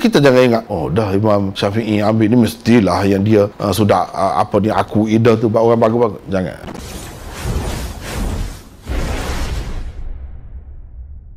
kita jangan ingat, oh dah Imam Syafi'i ambil ni mestilah yang dia sudah aku ida tu buat orang bagus-bagus. Jangan.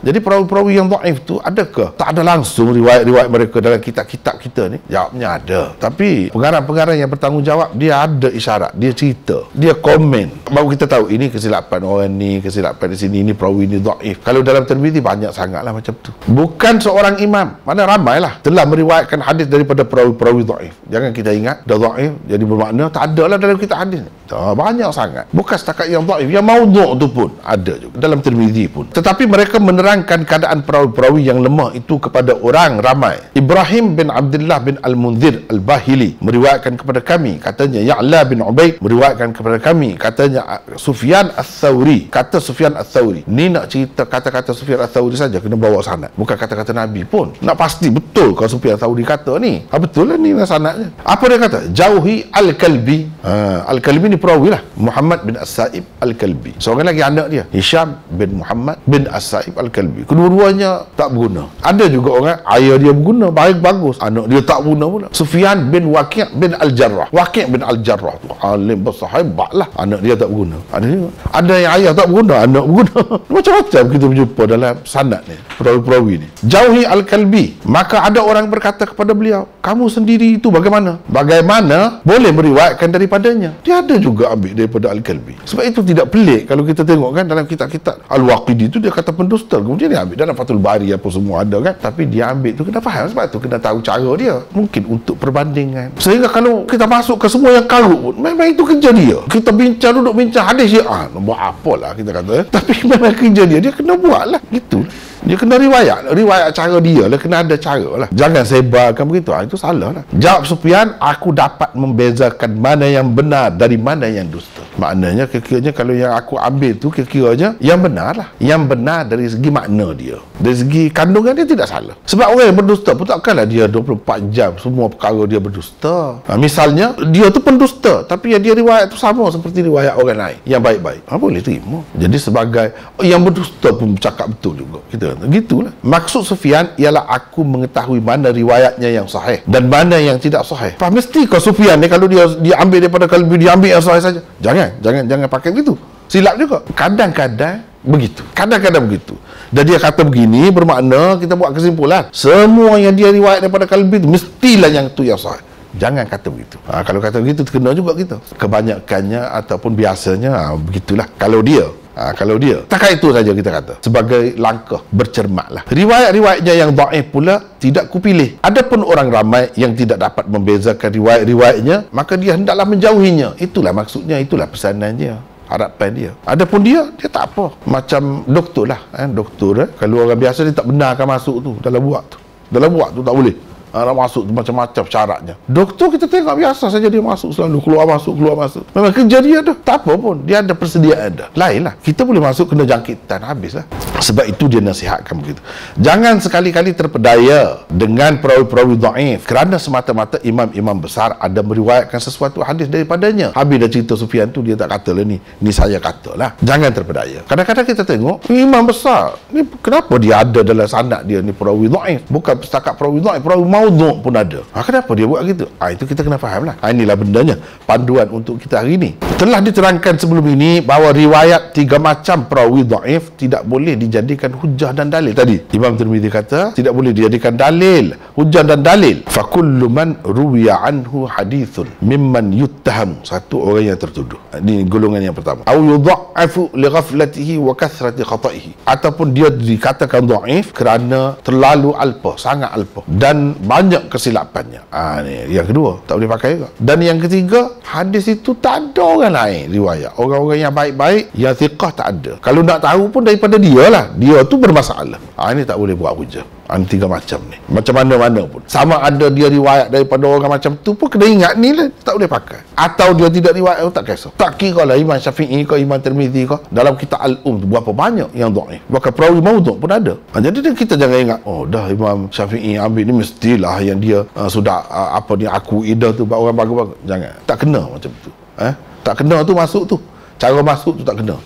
Jadi perawi-perawi yang dhaif tu adakah? Tak ada langsung riwayat-riwayat mereka dalam kitab-kitab kita ni? Jawabnya ada. Tapi pengarang-pengarang yang bertanggungjawab, dia ada isyarat, dia cerita, dia komen. Baru kita tahu ini kesilapan orang ni, kesilapan di sini, ini perawi ni dhaif. Kalau dalam Tirmizi banyak sangatlah macam tu. Bukan seorang imam, mana ramailah telah meriwayatkan hadis daripada perawi-perawi dhaif. Jangan kita ingat dah dhaif jadi bermakna tak ada lah dalam kitab hadis ni. Banyak sangat. Bukan setakat yang dhaif, yang maudhu' tu pun ada juga dalam Tirmizi pun. Tetapi mereka menerangkan keadaan perawi-perawi yang lemah itu kepada orang ramai. Ibrahim bin Abdullah bin Al-Munzir Al-Bahili meriwayatkan kepada kami, katanya Ya'la bin Ubaid meriwayatkan kepada kami, katanya Sufyan Ats-Tsauri. Kata Sufyan Ats-Tsauri. Ni nak cerita kata-kata Sufyan Ats-Tsauri saja, kena bawa sanad. Bukan kata-kata Nabi pun. Nak pasti betul kalau Sufyan Ats-Tsauri kata ni. Betul lah ni sanadnya. Apa dia kata? Jauhi Al-Kalbi. Al-Kalbi ni perawi lah. Muhammad bin As-Sa'ib Al-Kalbi. Seorang lagi anak dia, Hisham bin Muhammad bin As-Sa'ib Al-Kalbi. Kedua-duanya tak berguna. Ada juga orang ayah dia berguna, baik bagus, anak dia tak berguna pula. Sufyan bin Waqi' bin Al-Jarrah. Waqi' bin Al-Jarrah tu alim besar hebat lah, anak dia tak berguna. Ada yang ayah tak berguna, anak berguna. Macam-macam kita berjumpa dalam sanad ni, perawi-perawi ni. Jauhi Al-Kalbi. Maka ada orang berkata kepada beliau, kamu sendiri itu bagaimana? Bagaimana boleh meriwayatkan daripadanya? Dia ada juga ambil daripada Al-Kalbi. Sebab itu tidak pelik kalau kita tengok kan dalam kitab-kitab Al-Waqidi tu dia kata pendusta, kemudian dia ambil dalam Fathul Bari apa semua ada kan, tapi dia ambil tu kena faham, sebab tu kena tahu cara dia, mungkin untuk perbandingan. Sehingga kalau kita masuk ke semua yang karut pun, memang itu kerja dia. Kita duduk bincang hadis Syiah, buat apalah kita kata, tapi memang kerja dia kena buat lah gitu. Dia kena riwayat cara dia lah, kena ada cara lah. Jangan sebarkan begitu, itu salah lah. Jawab Sufyan, aku dapat membezakan mana yang benar dari mana yang dusta. Maknanya kira-kiranya kalau yang aku ambil tu kira-kiranya yang benar lah. Yang benar dari segi makna dia, dari segi kandungan dia tidak salah. Sebab orang yang berdusta pun takkanlah dia 24 jam semua perkara dia berdusta. Misalnya dia tu pendusta, tapi yang dia riwayat tu sama seperti riwayat orang lain yang baik-baik, boleh terima. Jadi sebagai yang berdusta pun bercakap betul juga, kita gitulah. Maksud Sufyan ialah aku mengetahui mana riwayatnya yang sahih dan mana yang tidak sahih. Mesti kau Sufyan ni kalau dia ambil daripada Kalbi, dia ambil yang sahih saja. Jangan pakai begitu. Silap juga. Kadang-kadang begitu. Dan dia kata begini, bermakna kita buat kesimpulan semua yang dia riwayat daripada Kalbi itu mestilah yang tu yang sahih. Jangan kata begitu. Kalau kata begitu terkena juga kita. Kebanyakannya ataupun biasanya begitulah. Kalau dia takat itu saja kita kata sebagai langkah bercermatlah. Riwayat-riwayatnya yang dhaif pula tidak kupilih. Adapun orang ramai yang tidak dapat membezakan riwayat-riwayatnya, maka dia hendaklah menjauhinya. Itulah maksudnya, itulah pesanannya, harapan dia. Adapun dia tak apa. Macam doktor lah, doktor kalau orang biasa dia tak benarkan masuk tu dalam buat tu tak boleh. Nak masuk tu macam-macam syaratnya. Doktor kita tengok biasa saja, dia masuk selalu, keluar masuk. Memang kerja dia dah. Tak apa pun, dia ada persediaan dah. Lain lah. Kita boleh masuk kena jangkitan, habis lah. Sebab itu dia nasihatkan begitu. Jangan sekali-kali terpedaya dengan perawi-perawi dhaif kerana semata-mata imam-imam besar ada meriwayatkan sesuatu hadis daripadanya. Habis dah cerita Sufyan tu, dia tak kata lah ni saya kata lah. Jangan terpedaya. Kadang-kadang kita tengok imam besar ni, kenapa dia ada dalam sanad dia ni perawi dhaif? Bukan setakat perawi dhaif, perawi maudhu' pun ada. Kenapa dia buat gitu? Itu kita kena faham lah. Inilah bendanya, panduan untuk kita hari ini. Telah diterangkan sebelum ini bahawa riwayat 3 macam perawi dhaif tidak boleh dijadikan hujah dan dalil. Tadi Imam Tirmizi kata tidak boleh dijadikan dalil, hujah dan dalil. Fa kullu man ruwiya anhu hadithun mimman yuttaham, satu orang yang tertuduh. Ini golongan yang pertama. Au yudha'afu li ghaflatihi wa kathrati khata'ihi, ataupun dia dikatakan dhaif kerana terlalu alpa, sangat alpa dan banyak kesilapannya. Ni yang kedua, tak boleh pakai juga. Dan yang ketiga, hadis itu tak ada orang lain riwayat. Orang-orang yang baik-baik, yang thiqah tak ada. Kalau nak tahu pun daripada dia lah, dia tu bermasalah. Ini tak boleh buat hujah. 3 macam ni, macam mana-mana pun, sama ada dia riwayat daripada orang macam tu pun kena ingat ni lah, tak boleh pakai. Atau dia tidak riwayat, tak kisah. Tak kira lah Imam Syafi'i ke Imam Tirmizi ke, dalam kitab Al-Um tu berapa banyak yang dhaif, bahkan perawi maudhu' pun ada. Jadi kita jangan ingat, dah Imam Syafi'i ambil ni mestilah yang dia sudah aku ida tu buat orang bagus-bagus. Jangan, tak kena macam tu. Tak kena tu masuk tu, cara masuk tu tak kena.